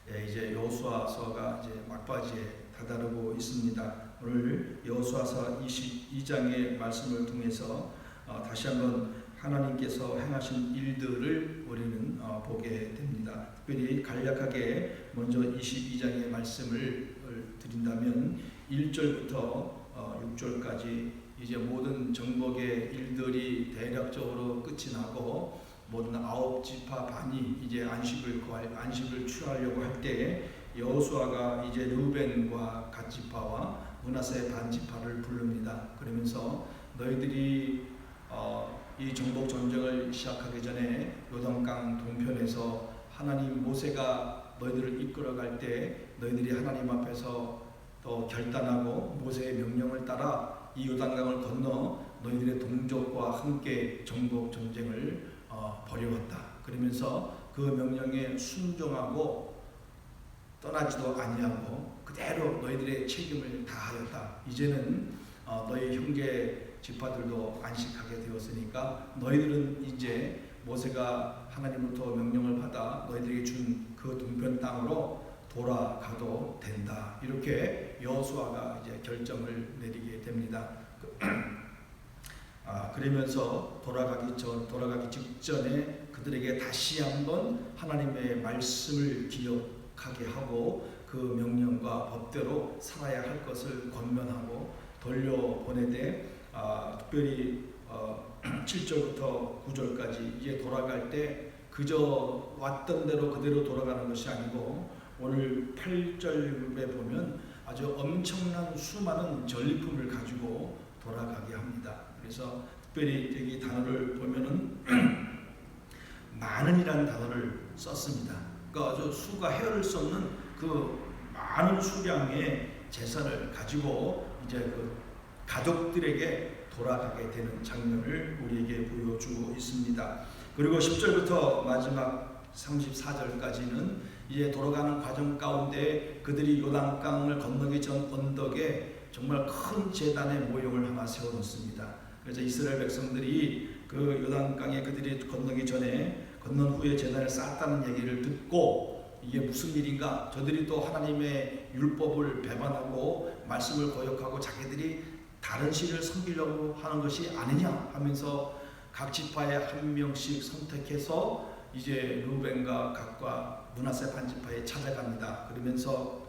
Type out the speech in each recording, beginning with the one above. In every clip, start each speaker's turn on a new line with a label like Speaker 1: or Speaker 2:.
Speaker 1: 이제 여호수아서가 이제 막바지에 다다르고 있습니다. 오늘 여호수아서 22장의 말씀을 통해서 다시 한번 하나님께서 행하신 일들을 우리는 보게 됩니다. 특별히 간략하게 먼저 22장의 말씀을 드린다면 1절부터 6절까지 이제 모든 정복의 일들이 대략적으로 끝이 나고 모든 9지파 반이 이제 안식을 취하려고 할 때에 여호수아가 이제 르우벤과 갓지파와 므낫세 반지파를 부릅니다. 그러면서 너희들이 이 정복 전쟁을 시작하기 전에 요단강 동편에서 하나님 모세가 너희들을 이끌어갈 때 너희들이 하나님 앞에서 또 결단하고 모세의 명령을 따라 이 요단강을 건너 너희들의 동족과 함께 정복 전쟁을 벌여왔다. 그러면서 그 명령에 순종하고 떠나지도 아니하고 그대로 너희들의 책임을 다하였다. 이제는 너희 형제 지파들도 안식하게 되었으니까 너희들은 이제 모세가 하나님으로부터 명령을 받아 너희들에게 준 그 동편 땅으로 돌아가도 된다. 이렇게 여호수아가 이제 결정을 내리게 됩니다. 그러면서 돌아가기 직전에 그들에게 다시 한번 하나님의 말씀을 기억하게 하고 그 명령과 법대로 살아야 할 것을 권면하고 돌려보내되 특별히 7절부터 9절까지 이제 돌아갈 때 그저 왔던 대로 그대로 돌아가는 것이 아니고 오늘 8절에 보면 아주 엄청난 수많은 전리품을 가지고 돌아가게 합니다. 그래서 특별히 여기 단어를 보면은 많은이라는 단어를 썼습니다. 그러니까 아주 수가 헤아릴 수 없는 그 많은 수량의 재산을 가지고 이제 그 가족들에게 돌아가게 되는 장면을 우리에게 보여주고 있습니다. 그리고 10절부터 마지막 34절까지는 이제 돌아가는 과정 가운데 그들이 요단강을 건너기 전 언덕에 정말 큰 제단의 모형을 하나 세워놓습니다. 그래서 이스라엘 백성들이 그 요단강에 그들이 건너기 전에 건넌 후에 제단을 쌓았다는 얘기를 듣고 이게 무슨 일인가? 저들이 또 하나님의 율법을 배반하고 말씀을 거역하고 자기들이 다른 신을 섬기려고 하는 것이 아니냐 하면서 각 지파에 한 명씩 선택해서 이제 르우벤과 갓과 므낫세 반지파에 찾아갑니다. 그러면서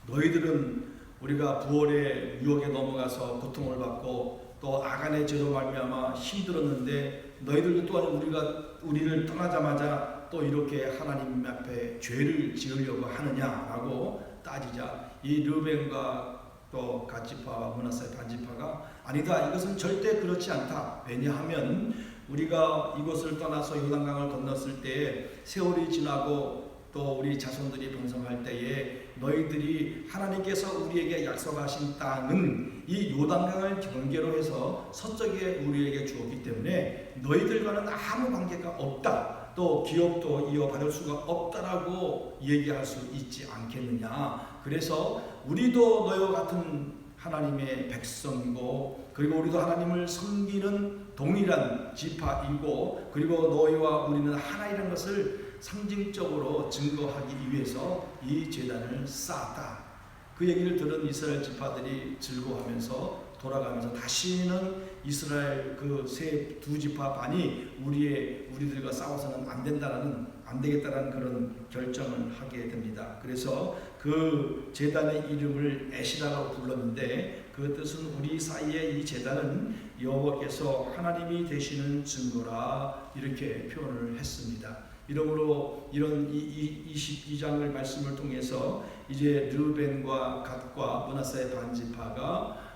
Speaker 1: 너희들은 우리가 부월의 유혹에 넘어가서 고통을 받고 또 아간의 죄로 말미암아 힘들었는데 너희들도 또한 우리를 떠나자마자 또 이렇게 하나님 앞에 죄를 지으려고 하느냐라고 따지자 이 르우벤과 또 갓지파와 므낫세 반지파가 아니다, 이것은 절대 그렇지 않다. 왜냐하면 우리가 이곳을 떠나서 요단강을 건넜을 때에 세월이 지나고 또 우리 자손들이 번성할 때에 너희들이 하나님께서 우리에게 약속하신 땅은 이 요단강을 경계로 해서 서쪽에 우리에게 주었기 때문에 너희들과는 아무 관계가 없다. 또 기업도 이어받을 수가 없다라고 얘기할 수 있지 않겠느냐. 그래서 우리도 너희와 같은 하나님의 백성이고 그리고 우리도 하나님을 섬기는 동일한 지파이고 그리고 너희와 우리는 하나이라는 것을 상징적으로 증거하기 위해서 이 제단을 쌓았다. 그 얘기를 들은 이스라엘 지파들이 즐거워하면서 돌아가면서 다시는 이스라엘 그 두 지파 반이 우리들과 싸워서는 안 되겠다라는 그런 결정을 하게 됩니다. 그래서 그 제단의 이름을 에시라라고 불렀는데 그 뜻은 우리 사이에 이 제단은 여호와께서 하나님이 되시는 증거라 이렇게 표현을 했습니다. 이러므로 이런 22장의 말씀을 통해서 이제 르우벤과 갓과 므낫세 반지파가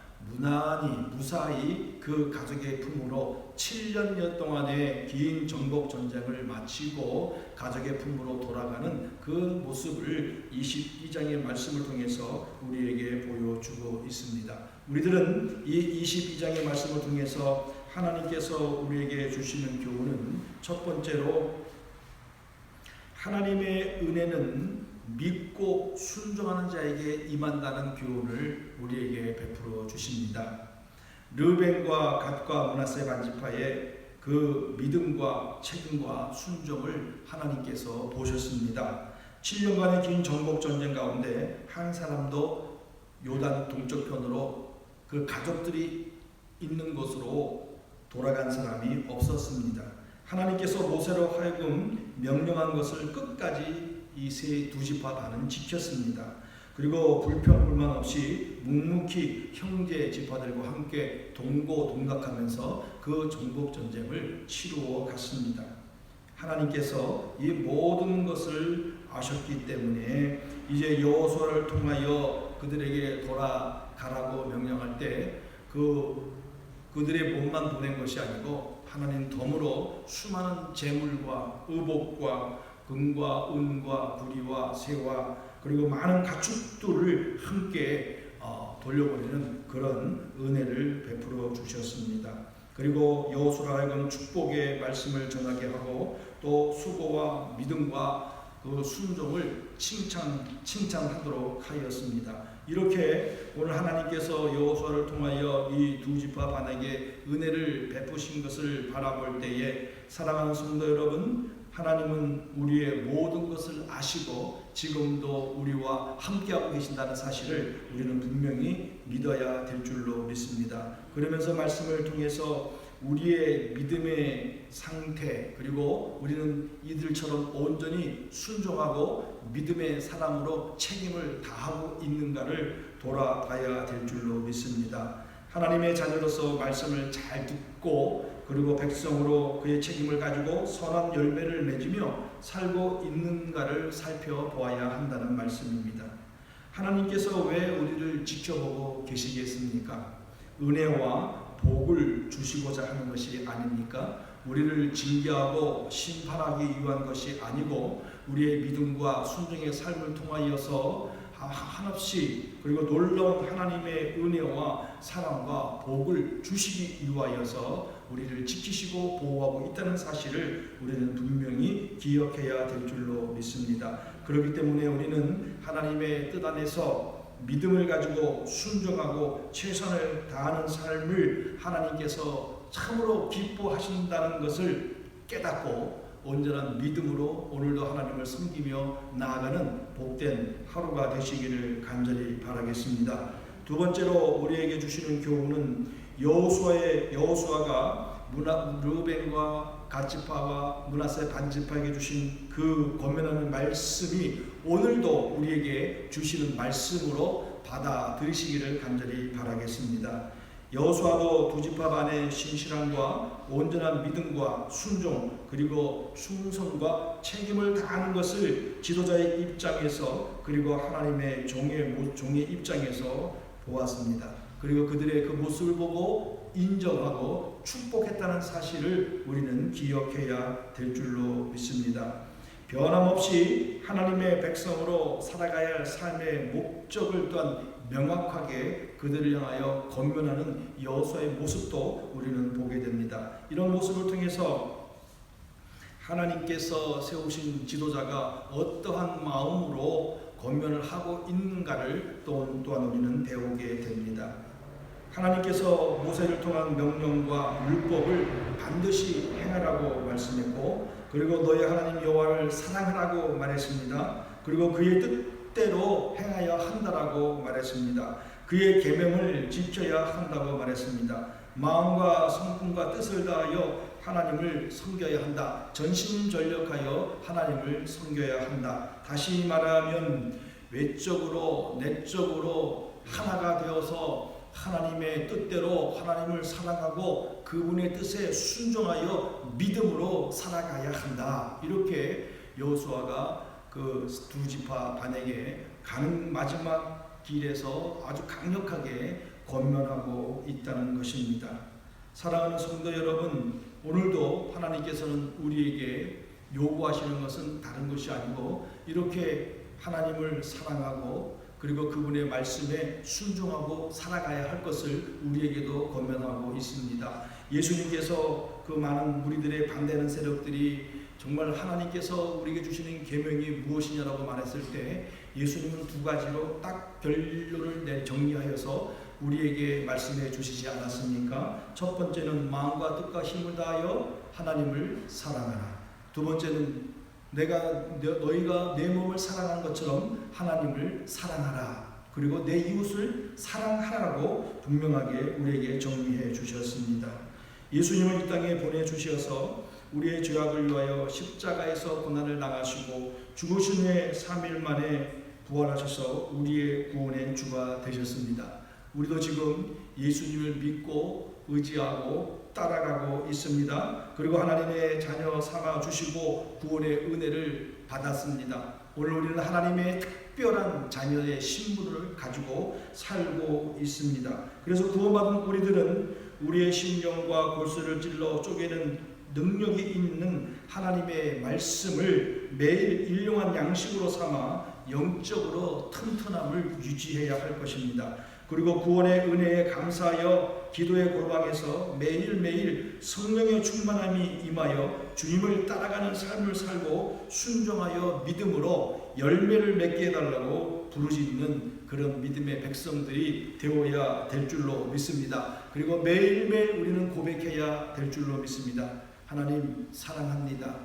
Speaker 1: 무사히 그 가족의 품으로 7년여 동안의 긴 정복 전쟁을 마치고 가족의 품으로 돌아가는 그 모습을 22장의 말씀을 통해서 우리에게 보여주고 있습니다. 우리들은 이 22장의 말씀을 통해서 하나님께서 우리에게 주시는 교훈은 첫 번째로 하나님의 은혜는 믿고 순종하는 자에게 임한다는 교훈을 우리에게 베풀어 주십니다. 르우벤과 갓과 므낫세 반지파의 그 믿음과 책임과 순종을 하나님께서 보셨습니다. 7년간의 긴 정복 전쟁 가운데 한 사람도 요단 동쪽편으로 그 가족들이 있는 곳으로 돌아간 사람이 없었습니다. 하나님께서 모세로 하여금 명령한 것을 끝까지 이 세 두 지파 반은 지켰습니다. 그리고 불평불만 없이 묵묵히 형제 지파들과 함께 동고동락하면서 그 정복 전쟁을 치루어 갔습니다. 하나님께서 이 모든 것을 아셨기 때문에 이제 여호수아를 통하여 그들에게 돌아가라고 명령할 때 그들의 몸만 보낸 것이 아니고 하나님 덤으로 수많은 재물과 의복과 금과 은과 구리와 새와 그리고 많은 가축들을 함께 돌려보내는 그런 은혜를 베풀어 주셨습니다. 그리고 여호수아로 하여금 축복의 말씀을 전하게 하고 또 수고와 믿음과 그 순종을 칭찬하도록 하였습니다. 이렇게 오늘 하나님께서 여호수아를 통하여 이 두 지파 반에게 은혜를 베푸신 것을 바라볼 때에 사랑하는 성도 여러분, 하나님은 우리의 모든 것을 아시고 지금도 우리와 함께하고 계신다는 사실을 우리는 분명히 믿어야 될 줄로 믿습니다. 그러면서 말씀을 통해서 우리의 믿음의 상태 그리고 우리는 이들처럼 온전히 순종하고 믿음의 사람으로 책임을 다하고 있는가를 돌아봐야 될 줄로 믿습니다. 하나님의 자녀로서 말씀을 잘 듣고 그리고 백성으로 그의 책임을 가지고 선한 열매를 맺으며 살고 있는가를 살펴보아야 한다는 말씀입니다. 하나님께서 왜 우리를 지켜보고 계시겠습니까? 은혜와 복을 주시고자 하는 것이 아닙니까? 우리를 징계하고 심판하기 위한 것이 아니고 우리의 믿음과 순종의 삶을 통하여서 한없이 그리고 놀라운 하나님의 은혜와 사랑과 복을 주시기 위하여서 우리를 지키시고 보호하고 있다는 사실을 우리는 분명히 기억해야 될 줄로 믿습니다. 그렇기 때문에 우리는 하나님의 뜻 안에서 믿음을 가지고 순종하고 최선을 다하는 삶을 하나님께서 참으로 기뻐하신다는 것을 깨닫고 온전한 믿음으로 오늘도 하나님을 섬기며 나아가는 복된 하루가 되시기를 간절히 바라겠습니다. 두 번째로 우리에게 주시는 교훈은 여호수아가 르우벤과 갓지파와 므낫세 반지파에게 주신 그 권면하는 말씀이 오늘도 우리에게 주시는 말씀으로 받아들이시기를 간절히 바라겠습니다. 여호수아도 두 지파 반의 신실함과 온전한 믿음과 순종 그리고 충성과 책임을 다하는 것을 지도자의 입장에서 그리고 하나님의 종의 입장에서 보았습니다. 그리고 그들의 그 모습을 보고 인정하고 축복했다는 사실을 우리는 기억해야 될 줄로 믿습니다. 변함없이 하나님의 백성으로 살아가야 할 삶의 목적을 또한 명확하게 그들을 향하여 권면하는 여호수아의 모습도 우리는 보게 됩니다. 이런 모습을 통해서 하나님께서 세우신 지도자가 어떠한 마음으로 권면을 하고 있는가를 또한 우리는 배우게 됩니다. 하나님께서 모세를 통한 명령과 율법을 반드시 행하라고 말씀했고 그리고 너희 하나님 여호와를 사랑하라고 말했습니다. 그리고 그의 뜻대로 행하여 한다라고 말했습니다. 그의 계명을 지켜야 한다고 말했습니다. 마음과 성품과 뜻을 다하여 하나님을 섬겨야 한다. 전심전력하여 하나님을 섬겨야 한다. 다시 말하면 외적으로 내적으로 하나가 되어서 하나님의 뜻대로 하나님을 사랑하고 그분의 뜻에 순종하여 믿음으로 살아가야 한다. 이렇게 여호수아가 그 두 지파 반에게 가는 마지막 길에서 아주 강력하게 권면하고 있다는 것입니다. 사랑하는 성도 여러분, 오늘도 하나님께서는 우리에게 요구하시는 것은 다른 것이 아니고 이렇게 하나님을 사랑하고 그리고 그분의 말씀에 순종하고 살아가야 할 것을 우리에게도 권면하고 있습니다. 예수님께서 그 많은 무리들의 반대하는 세력들이 정말 하나님께서 우리에게 주시는 계명이 무엇이냐라고 말했을 때 예수님은 두 가지로 딱 결론을 정리하여서 우리에게 말씀해 주시지 않았습니까? 첫 번째는 마음과 뜻과 힘을 다하여 하나님을 사랑하라. 두 번째는 너희가 내 몸을 사랑한 것처럼 하나님을 사랑하라. 그리고 내 이웃을 사랑하라고 분명하게 우리에게 정리해 주셨습니다. 예수님을 이 땅에 보내주셔서 우리의 죄악을 위하여 십자가에서 고난을 당하시고 죽으신 후에 3일 만에 부활하셔서 우리의 구원의 주가 되셨습니다. 우리도 지금 예수님을 믿고 의지하고 따라가고 있습니다. 그리고 하나님의 자녀 삼아 주시고 구원의 은혜를 받았습니다. 오늘 우리는 하나님의 특별한 자녀의 신분을 가지고 살고 있습니다. 그래서 구원받은 우리들은 우리의 심령과 골수를 찔러 쪼개는 능력이 있는 하나님의 말씀을 매일 일용한 양식으로 삼아 영적으로 튼튼함을 유지해야 할 것입니다. 그리고 구원의 은혜에 감사하여 기도의 골방에서 매일매일 성령의 충만함이 임하여 주님을 따라가는 삶을 살고 순종하여 믿음으로 열매를 맺게 해달라고 부르짖는 그런 믿음의 백성들이 되어야 될 줄로 믿습니다. 그리고 매일매일 우리는 고백해야 될 줄로 믿습니다. 하나님 사랑합니다.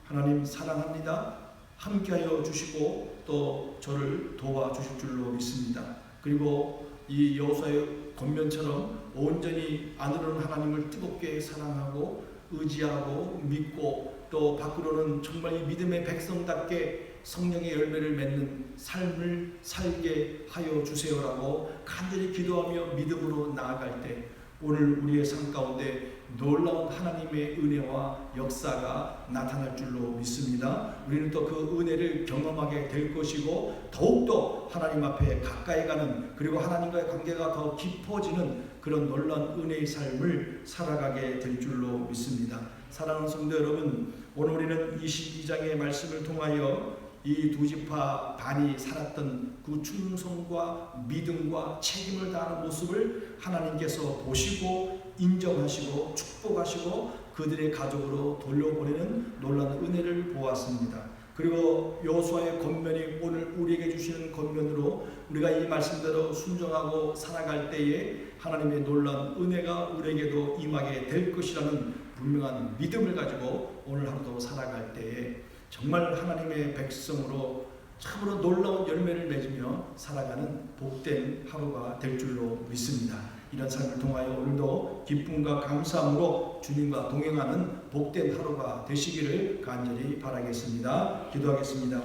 Speaker 1: 하나님 사랑합니다. 함께하여 주시고 또 저를 도와주실 줄로 믿습니다. 그리고 이 여호수아의 권면처럼 온전히 안으로는 하나님을 뜨겁게 사랑하고 의지하고 믿고 또 밖으로는 정말 이 믿음의 백성답게 성령의 열매를 맺는 삶을 살게 하여 주세요라고 간절히 기도하며 믿음으로 나아갈 때 오늘 우리의 삶 가운데 놀라운 하나님의 은혜와 역사가 나타날 줄로 믿습니다. 우리는 또 그 은혜를 경험하게 될 것이고 더욱더 하나님 앞에 가까이 가는 그리고 하나님과의 관계가 더 깊어지는 그런 놀라운 은혜의 삶을 살아가게 될 줄로 믿습니다. 사랑하는 성도 여러분, 오늘 우리는 22장의 말씀을 통하여 이 두 지파 반이 살았던 그 충성과 믿음과 책임을 다하는 모습을 하나님께서 보시고 인정하시고 축복하시고 그들의 가족으로 돌려보내는 놀라운 은혜를 보았습니다. 그리고 여호수아의 권면이 오늘 우리에게 주시는 권면으로 우리가 이 말씀대로 순종하고 살아갈 때에 하나님의 놀라운 은혜가 우리에게도 임하게 될 것이라는 분명한 믿음을 가지고 오늘 하루도 살아갈 때에 정말 하나님의 백성으로 참으로 놀라운 열매를 맺으며 살아가는 복된 하루가 될 줄로 믿습니다. 이런 삶을 통하여 오늘도 기쁨과 감사함으로 주님과 동행하는 복된 하루가 되시기를 간절히 바라겠습니다. 기도하겠습니다.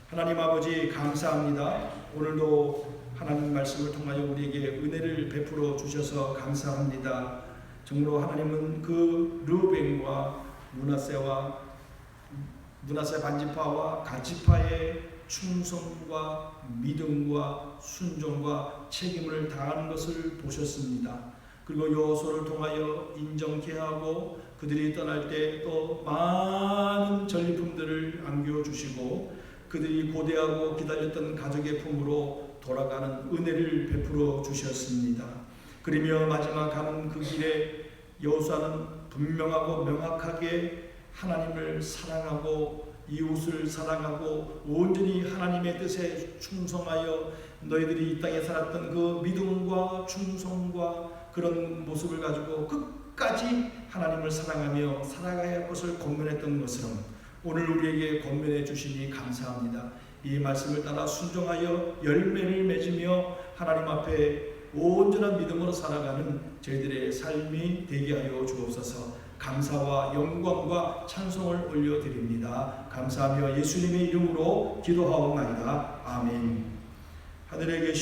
Speaker 1: 하나님 아버지 감사합니다. 오늘도 하나님 말씀을 통하여 우리에게 은혜를 베풀어 주셔서 감사합니다. 정말로 하나님은 그 르우벤과 므낫세 반지파와 갓지파의 충성과 믿음과 순종과 책임을 다하는 것을 보셨습니다. 그리고 여호수아를 통하여 인정케 하고 그들이 떠날 때 또 많은 전리품들을 안겨주시고 그들이 고대하고 기다렸던 가족의 품으로 돌아가는 은혜를 베풀어 주셨습니다. 그러며 마지막 가는 그 길에 여호수아는 분명하고 명확하게 하나님을 사랑하고 이웃을 사랑하고 온전히 하나님의 뜻에 충성하여 너희들이 이 땅에 살았던 그 믿음과 충성과 그런 모습을 가지고 끝까지 하나님을 사랑하며 살아가야 할 것을 권면했던 것처럼 오늘 우리에게 권면해 주시니 감사합니다. 이 말씀을 따라 순종하여 열매를 맺으며 하나님 앞에 온전한 믿음으로 살아가는 저희들의 삶이 되게 하여 주옵소서. 감사와 영광과 찬송을 올려드립니다. 감사하며 예수님의 이름으로 기도하옵나이다. 아멘. 하늘에 계신